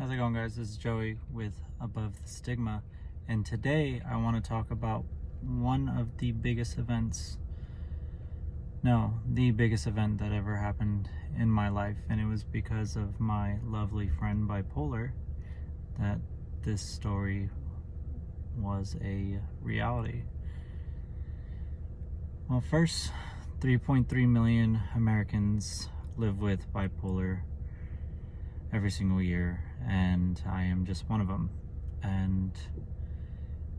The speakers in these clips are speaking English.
How's it going, guys? This is Joey with Above the Stigma, and today I want to talk about one of the biggest events, the biggest event that ever happened in my life, and it was because of my lovely friend Bipolar that this story was a reality. Well, first, 3.3 million Americans live with bipolar every single year, and I am just one of them. And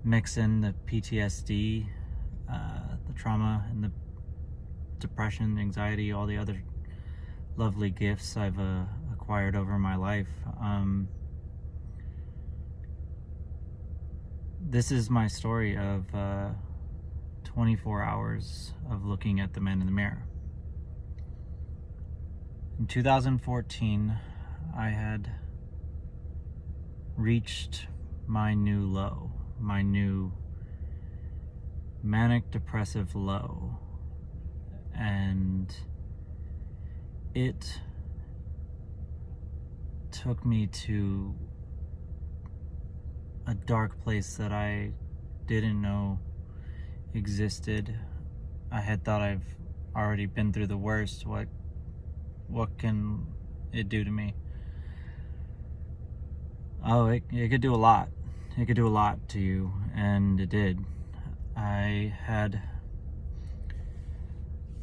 mix in the PTSD, the trauma, and the depression, anxiety, all the other lovely gifts I've acquired over my life. This is my story of 24 hours of looking at the man in the mirror. In 2014, I had reached my new low, my new manic depressive low, and it took me to a dark place that I didn't know existed. I had thought I've already been through the worst. What can it do to me? Oh, it could do a lot. It could do a lot to you, and it did. I had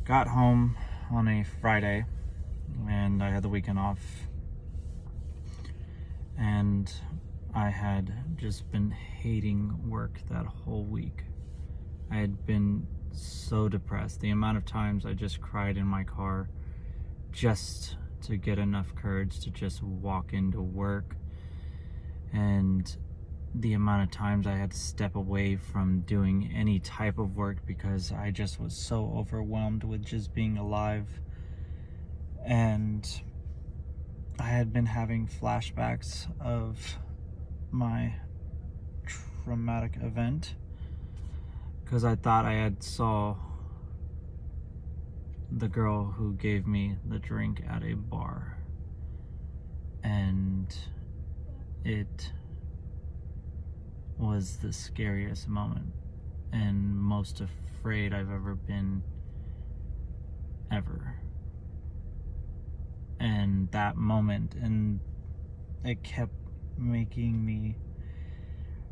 got home on a Friday, and I had the weekend off, and I had just been hating work that whole week. I had been so depressed. The amount of times I just cried in my car just to get enough courage to just walk into work, and the amount of times I had to step away from doing any type of work because I just was so overwhelmed with just being alive. And I had been having flashbacks of my traumatic event because I thought I had saw the girl who gave me the drink at a bar, and it was the scariest moment and most afraid I've ever been, ever. And that moment, and it kept making me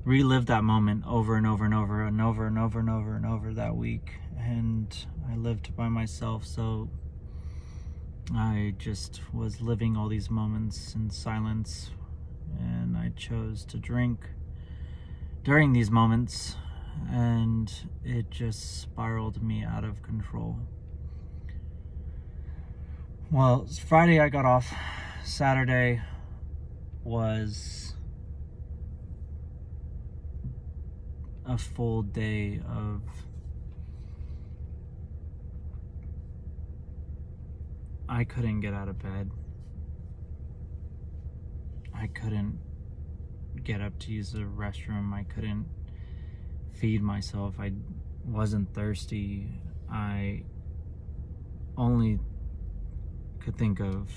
relive that moment over and over and over and over and over and over and over that week. And I lived by myself, so I just was living all these moments in silence, and I chose to drink during these moments, and it just spiraled me out of control. Well, Friday I got off. Saturday was a full day of I couldn't get out of bed. I couldn't get up to use the restroom. I couldn't feed myself. I wasn't thirsty. I only could think of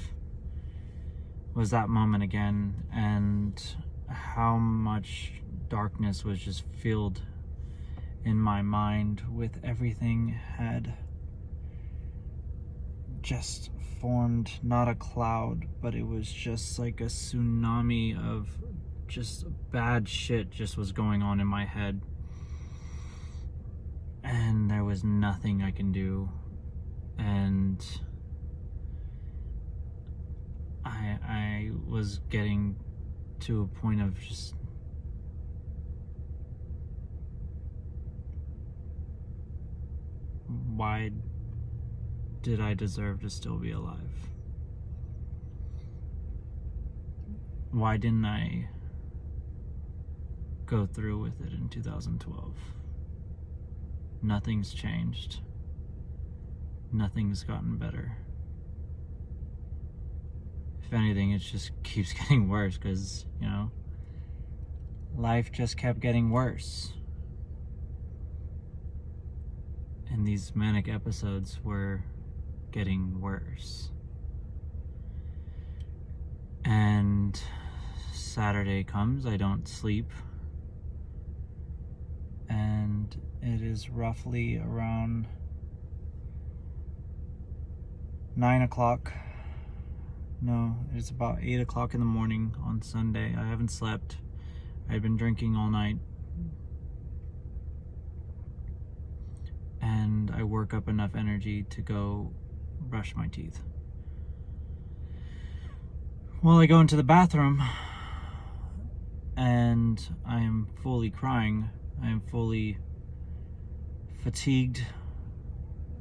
was that moment again, and how much darkness was just filled in my mind with everything had just formed, not a cloud, but it was just like a tsunami of just bad shit just was going on in my head, and there was nothing I can do. And I was getting to a point of just why did I deserve to still be alive? Why didn't I go through with it in 2012? Nothing's changed. Nothing's gotten better. If anything, it just keeps getting worse because, life just kept getting worse. And these manic episodes were getting worse. And Saturday comes, I don't sleep, and it is roughly around 9 o'clock. No, it's about 8 o'clock in the morning on Sunday. I haven't slept. I've been drinking all night. And I work up enough energy to go brush my teeth. Well, I go into the bathroom and I am fully crying. I am fully fatigued.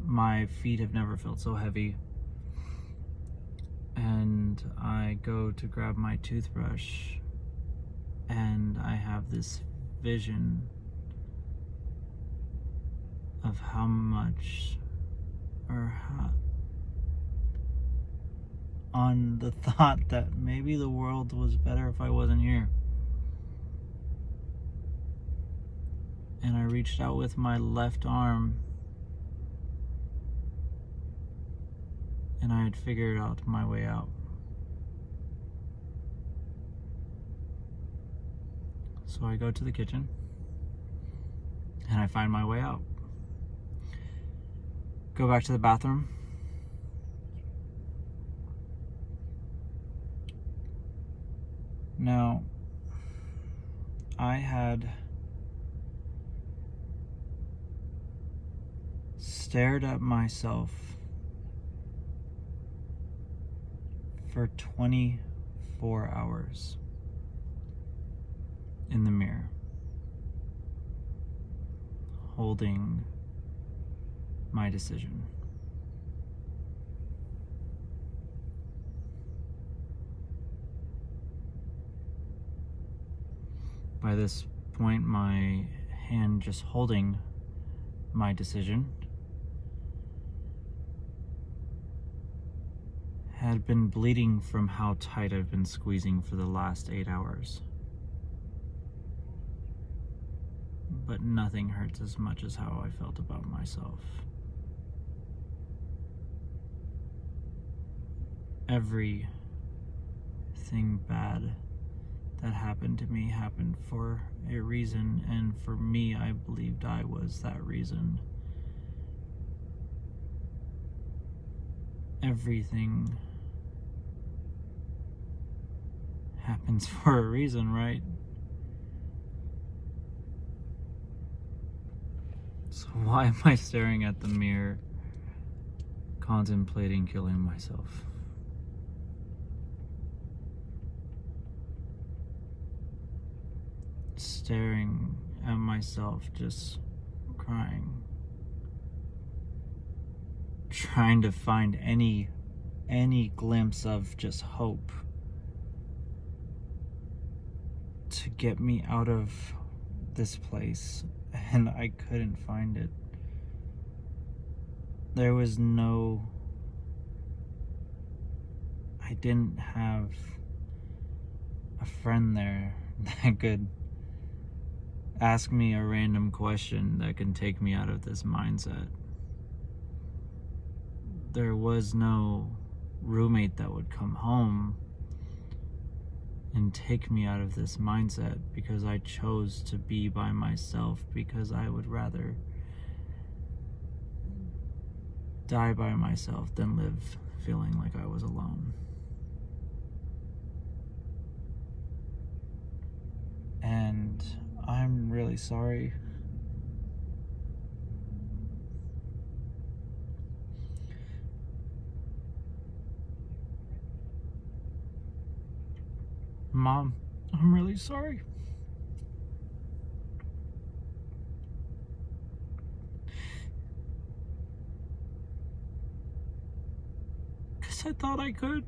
My feet have never felt so heavy. And I go to grab my toothbrush and I have this vision of how much, or how, on the thought that maybe the world was better if I wasn't here. And I reached out with my left arm and I had figured out my way out. So I go to the kitchen and I find my way out. Go back to the bathroom. Now, I had stared at myself for 24 hours in the mirror, holding my decision. By this point, my hand just holding my decision had been bleeding from how tight I've been squeezing for the last 8 hours. But nothing hurts as much as how I felt about myself. Everything bad that happened to me happened for a reason, and for me, I believed I was that reason. Everything happens for a reason, right? So why am I staring at the mirror, contemplating killing myself? Staring at myself, just crying. Trying to find any glimpse of just hope to get me out of this place, and I couldn't find it. There was I didn't have a friend there that could ask me a random question that can take me out of this mindset. There was no roommate that would come home and take me out of this mindset, because I chose to be by myself, because I would rather die by myself than live feeling like I was alone. And I'm really sorry. Mom, I'm really sorry. Because I thought I could.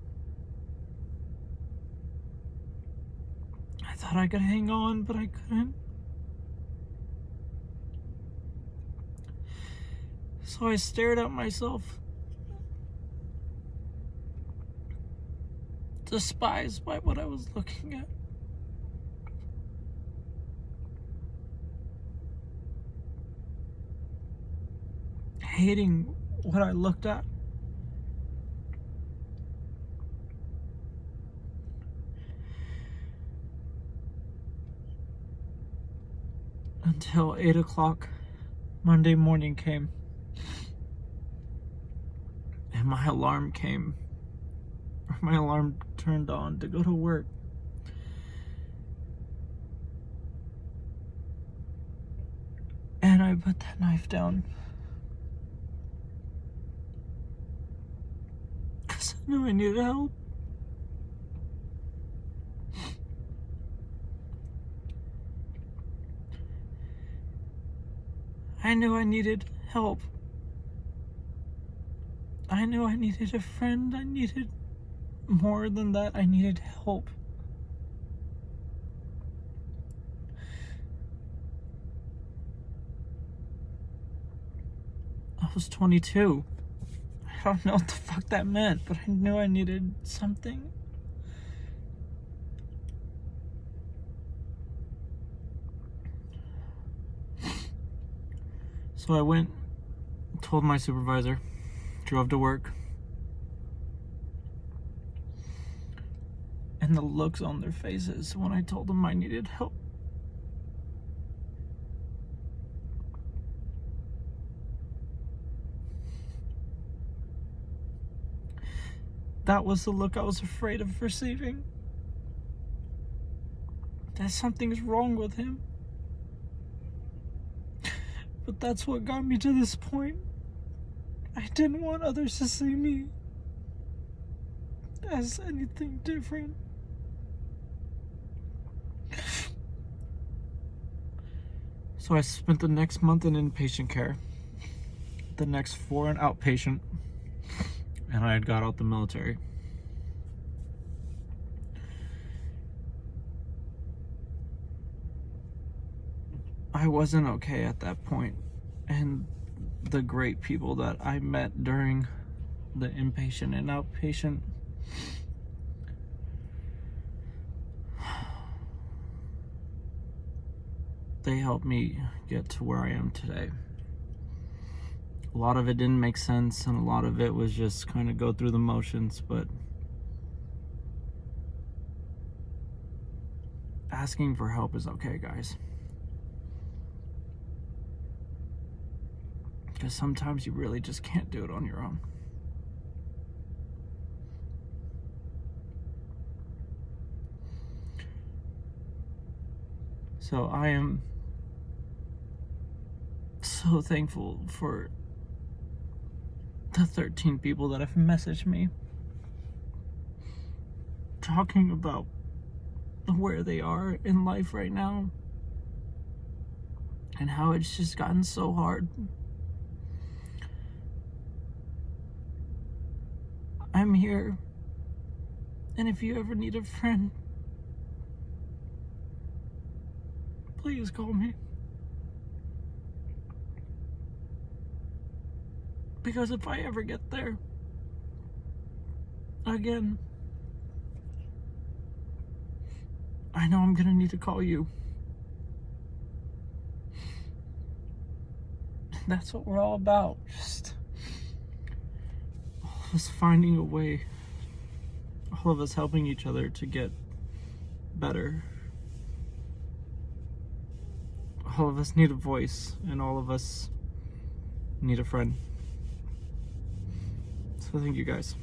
I thought I could hang on, but I couldn't. So I stared at myself, despised by what I was looking at. Hating what I looked at. until 8 o'clock Monday morning came. And my alarm came. My alarm turned on to go to work. And I put that knife down. Because I knew I needed help. I knew I needed help. I knew I needed a friend. I needed more than that. I needed help. I was 22. I don't know what the fuck that meant, but I knew I needed something. So I went, told my supervisor, drove to work, and the looks on their faces when I told them I needed help. That was the look I was afraid of receiving. That something's wrong with him. But that's what got me to this point. I didn't want others to see me as anything different. So I spent the next month in inpatient care, the next 4 in outpatient, and I had got out the military. I wasn't okay at that point, and the great people that I met during the inpatient and outpatient, they helped me get to where I am today. A lot of it didn't make sense, and a lot of it was just kind of go through the motions, but asking for help is okay, guys. Because sometimes you really just can't do it on your own. So I am so thankful for the 13 people that have messaged me talking about where they are in life right now and how it's just gotten so hard. I'm here, and if you ever need a friend, please call me. Because if I ever get there again, I know I'm gonna need to call you. That's what we're all about. Just all of us finding a way, all of us helping each other to get better. All of us need a voice, and all of us need a friend. So thank you guys.